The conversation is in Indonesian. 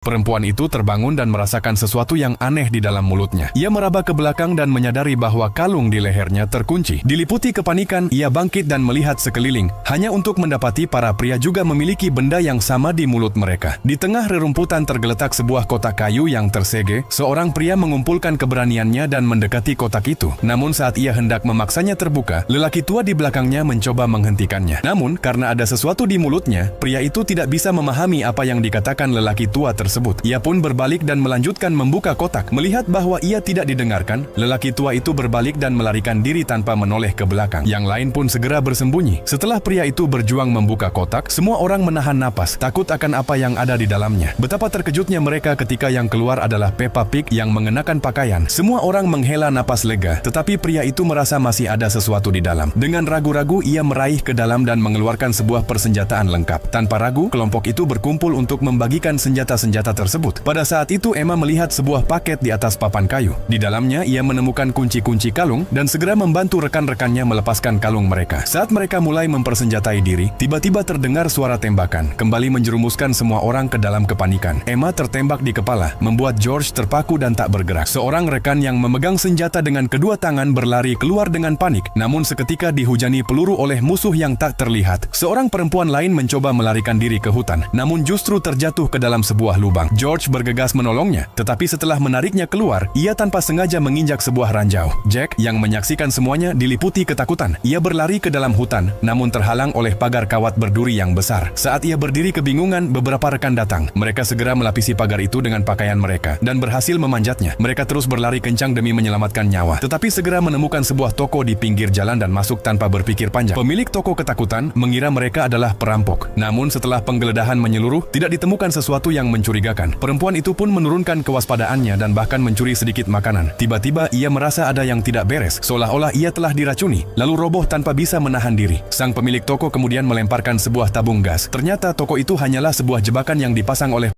Perempuan itu terbangun dan merasakan sesuatu yang aneh di dalam mulutnya. Ia meraba ke belakang dan menyadari bahwa kalung di lehernya terkunci. Diliputi kepanikan, ia bangkit dan melihat sekeliling, hanya untuk mendapati para pria juga memiliki benda yang sama di mulut mereka. Di tengah rerumputan tergeletak sebuah kotak kayu yang tersege. Seorang pria mengumpulkan keberaniannya dan mendekati kotak itu. Namun saat ia hendak memaksanya terbuka, lelaki tua di belakangnya mencoba menghentikannya. Namun, karena ada sesuatu di mulutnya, pria itu tidak bisa memahami apa yang dikatakan lelaki tua tersebut. Ia pun berbalik dan melanjutkan membuka kotak. Melihat bahwa ia tidak didengarkan, lelaki tua itu berbalik dan melarikan diri tanpa menoleh ke belakang. Yang lain pun segera bersembunyi. Setelah pria itu berjuang membuka kotak, semua orang menahan napas, takut akan apa yang ada di dalamnya. Betapa terkejutnya mereka ketika yang keluar adalah Peppa Pig yang mengenakan pakaian. Semua orang menghela napas lega, tetapi pria itu merasa masih ada sesuatu di dalam. Dengan ragu-ragu, ia meraih ke dalam dan mengeluarkan sebuah persenjataan lengkap. Tanpa ragu, kelompok itu berkumpul untuk membagikan senjata-senjata tersebut. Pada saat itu Emma melihat sebuah paket di atas papan kayu. Di dalamnya ia menemukan kunci-kunci kalung dan segera membantu rekan-rekannya melepaskan kalung mereka. Saat mereka mulai mempersenjatai diri, tiba-tiba terdengar suara tembakan, kembali menjerumuskan semua orang ke dalam kepanikan. Emma tertembak di kepala, membuat George terpaku dan tak bergerak. Seorang rekan yang memegang senjata dengan kedua tangan berlari keluar dengan panik, namun seketika dihujani peluru oleh musuh yang tak terlihat. Seorang perempuan lain mencoba melarikan diri ke hutan, namun justru terjatuh ke dalam sebuah lubang. George bergegas menolongnya, tetapi setelah menariknya keluar, ia tanpa sengaja menginjak sebuah ranjau. Jack, yang menyaksikan semuanya, diliputi ketakutan. Ia berlari ke dalam hutan, namun terhalang oleh pagar kawat berduri yang besar. Saat ia berdiri kebingungan, beberapa rekan datang. Mereka segera melapisi pagar itu dengan pakaian mereka, dan berhasil memanjatnya. Mereka terus berlari kencang demi menyelamatkan nyawa, tetapi segera menemukan sebuah toko di pinggir jalan dan masuk tanpa berpikir panjang. Pemilik toko ketakutan mengira mereka adalah perampok. Namun setelah penggeledahan menyeluruh, tidak ditemukan sesuatu yang mencurigakan. Perempuan itu pun menurunkan kewaspadaannya dan bahkan mencuri sedikit makanan. Tiba-tiba ia merasa ada yang tidak beres, seolah-olah ia telah diracuni, lalu roboh tanpa bisa menahan diri. Sang pemilik toko kemudian melemparkan sebuah tabung gas. Ternyata toko itu hanyalah sebuah jebakan yang dipasang oleh